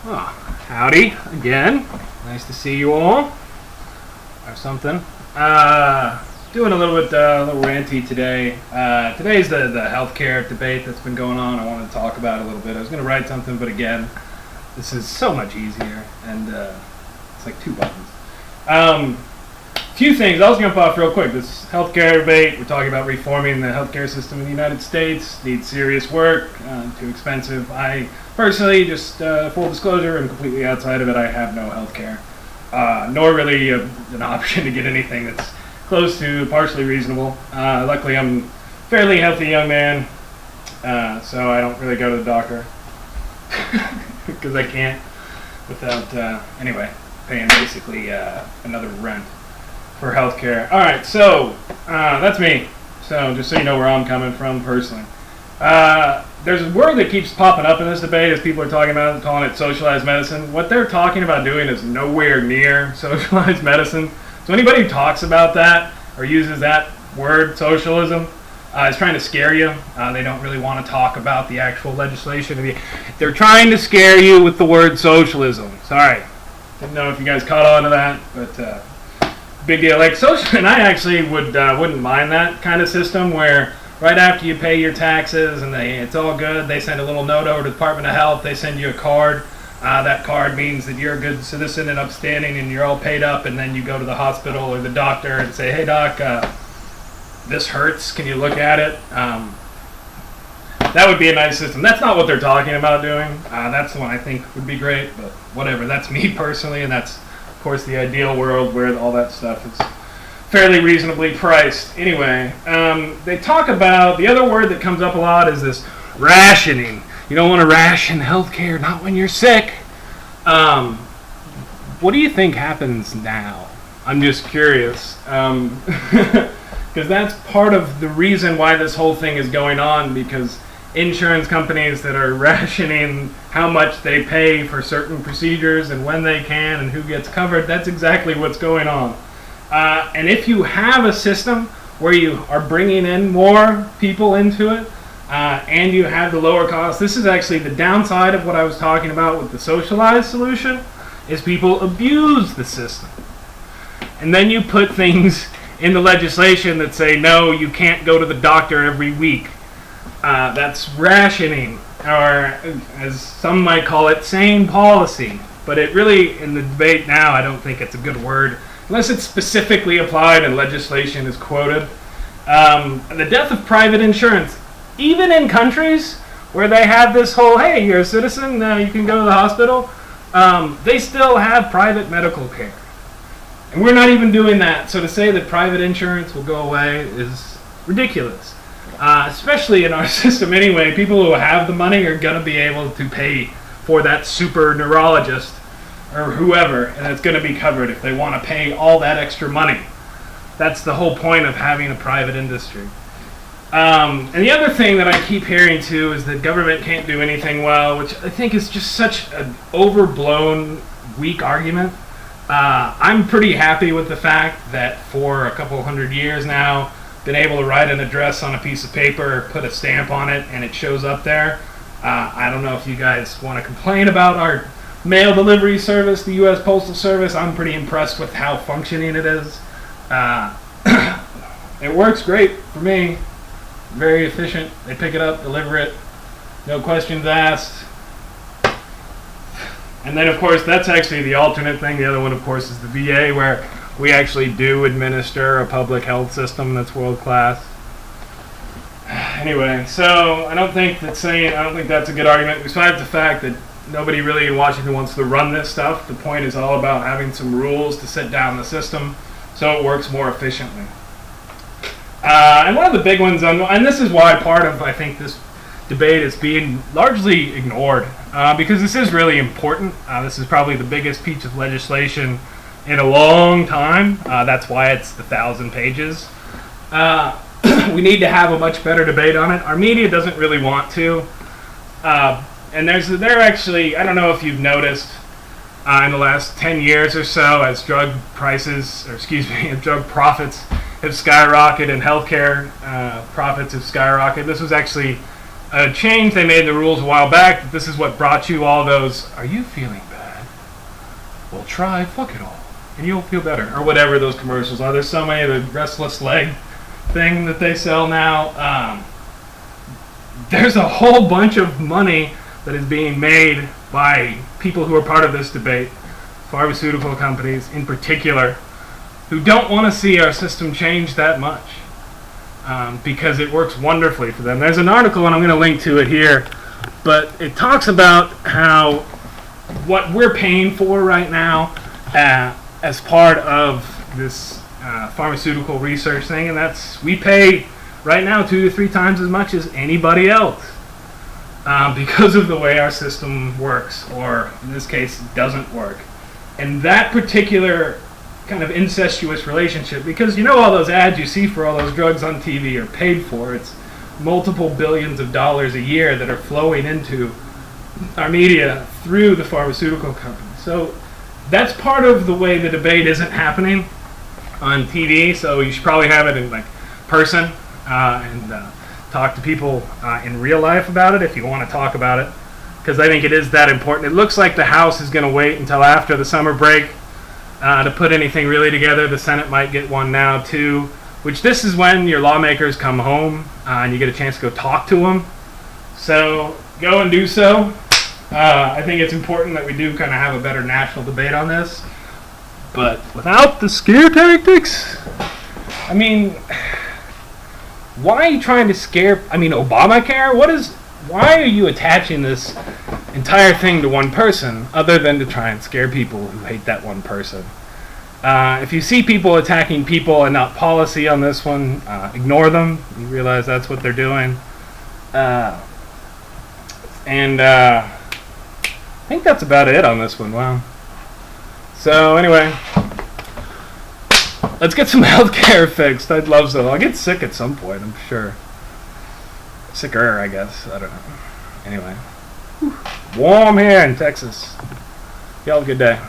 Oh, howdy again. Nice to see you all. Or something. Doing a little ranty today. Today's the healthcare debate that's been going on. I wanted to talk about it a little bit. I was going to write something, but again, this is so much easier, and it's like 2 buttons. Few things. I'll jump off real quick. This healthcare debate, we're talking about reforming the healthcare system in the United States. Needs serious work. Too expensive. I personally, just full disclosure, I'm completely outside of it. I have no healthcare, nor really an option to get anything that's close to partially reasonable. Luckily, I'm a fairly healthy young man, so I don't really go to the doctor because I can't without anyway paying basically another rent for healthcare. All right, so that's me. So just so you know where I'm coming from personally. There's a word that keeps popping up in this debate as people are talking about it, calling it socialized medicine. What they're talking about doing is nowhere near socialized medicine. So anybody who talks about that or uses that word, socialism, is trying to scare you. They don't really want to talk about the actual legislation. They're trying to scare you with the word socialism. Sorry. Didn't know if you guys caught on to that, but big deal. Like social, and I actually wouldn't mind that kind of system where right after you pay your taxes and it's all good, they send a little note over to the Department of Health. They send you a card. That card means that you're a good citizen and upstanding and you're all paid up, and then you go to the hospital or the doctor and say, hey doc, this hurts, can you look at it? That would be a nice system. That's not what they're talking about doing. That's the one I think would be great, but whatever. That's me personally, and that's, of course, the ideal world where all that stuff is fairly reasonably priced. Anyway, they talk about, the other word that comes up a lot is this rationing. You don't want to ration healthcare, not when you're sick. What do you think happens now? I'm just curious. Because that's part of the reason why this whole thing is going on, because insurance companies that are rationing how much they pay for certain procedures and when they can and who gets covered, that's exactly what's going on. And if you have a system where you are bringing in more people into it, and you have the lower cost, this is actually the downside of what I was talking about with the socialized solution, is people abuse the system. And then you put things in the legislation that say, no, you can't go to the doctor every week. That's rationing, or as some might call it, sane policy. But it really, in the debate now, I don't think it's a good word, unless it's specifically applied and legislation is quoted. The death of private insurance, even in countries where they have this whole, hey, you're a citizen, you can go to the hospital, they still have private medical care. And we're not even doing that. So to say that private insurance will go away is ridiculous. Especially in our system anyway. People who have the money are going to be able to pay for that super neurologist or whoever, and it's going to be covered if they want to pay all that extra money. That's the whole point of having a private industry. And the other thing that I keep hearing too is that government can't do anything well, which I think is just such an overblown, weak argument. I'm pretty happy with the fact that for a couple hundred years now, been able to write an address on a piece of paper, put a stamp on it, and it shows up there. I don't know if you guys want to complain about our mail delivery service, the U.S. Postal Service. I'm pretty impressed with how functioning it is. It works great for me. Very efficient. They pick it up, deliver it, no questions asked. And then, of course, that's actually the alternate thing. The other one, of course, is the VA, where we actually do administer a public health system that's world class. Anyway, so I don't think that's a good argument. Besides the fact that nobody really in Washington wants to run this stuff, the point is all about having some rules to set down the system so it works more efficiently. And one of the big ones, and this is why part of, I think, this debate is being largely ignored, because this is really important. This is probably the biggest piece of legislation in a long time. That's why it's 1,000 pages. We need to have a much better debate on it. Our media doesn't really want to. And they're actually, I don't know if you've noticed, in the last 10 years or so, as drug profits have skyrocketed and healthcare profits have skyrocketed. This was actually a change they made in the rules a while back. That this is what brought you all those. Are you feeling bad? Well, try fuck it all, and you'll feel better, or whatever those commercials are. There's so many of the restless leg thing that they sell now. There's a whole bunch of money that is being made by people who are part of this debate, pharmaceutical companies in particular, who don't want to see our system change that much because it works wonderfully for them. There's an article, and I'm going to link to it here, but it talks about how what we're paying for right now as part of this pharmaceutical research thing, and that's we pay right now 2 to 3 times as much as anybody else because of the way our system works, or in this case, doesn't work. And that particular kind of incestuous relationship, because you know all those ads you see for all those drugs on TV are paid for. It's multiple billions of dollars a year that are flowing into our media through the pharmaceutical companies. So that's part of the way the debate isn't happening on TV. So you should probably have it in like person and talk to people in real life about it if you want to talk about it, because I think it is that important. It looks like the House is going to wait until after the summer break to put anything really together. The Senate might get one now too, which this is when your lawmakers come home and you get a chance to go talk to them. So go and do so. I think it's important that we do kind of have a better national debate on this. But without the scare tactics, I mean, why are you trying to scare, Obamacare? Why are you attaching this entire thing to one person other than to try and scare people who hate that one person? If you see people attacking people and not policy on this one, ignore them. You realize that's what they're doing. I think that's about it on this one. Wow. So anyway, let's get some healthcare fixed. I'd love so. I'll get sick at some point, I'm sure. Sicker, I guess. I don't know. Anyway. Warm here in Texas. Y'all have a good day.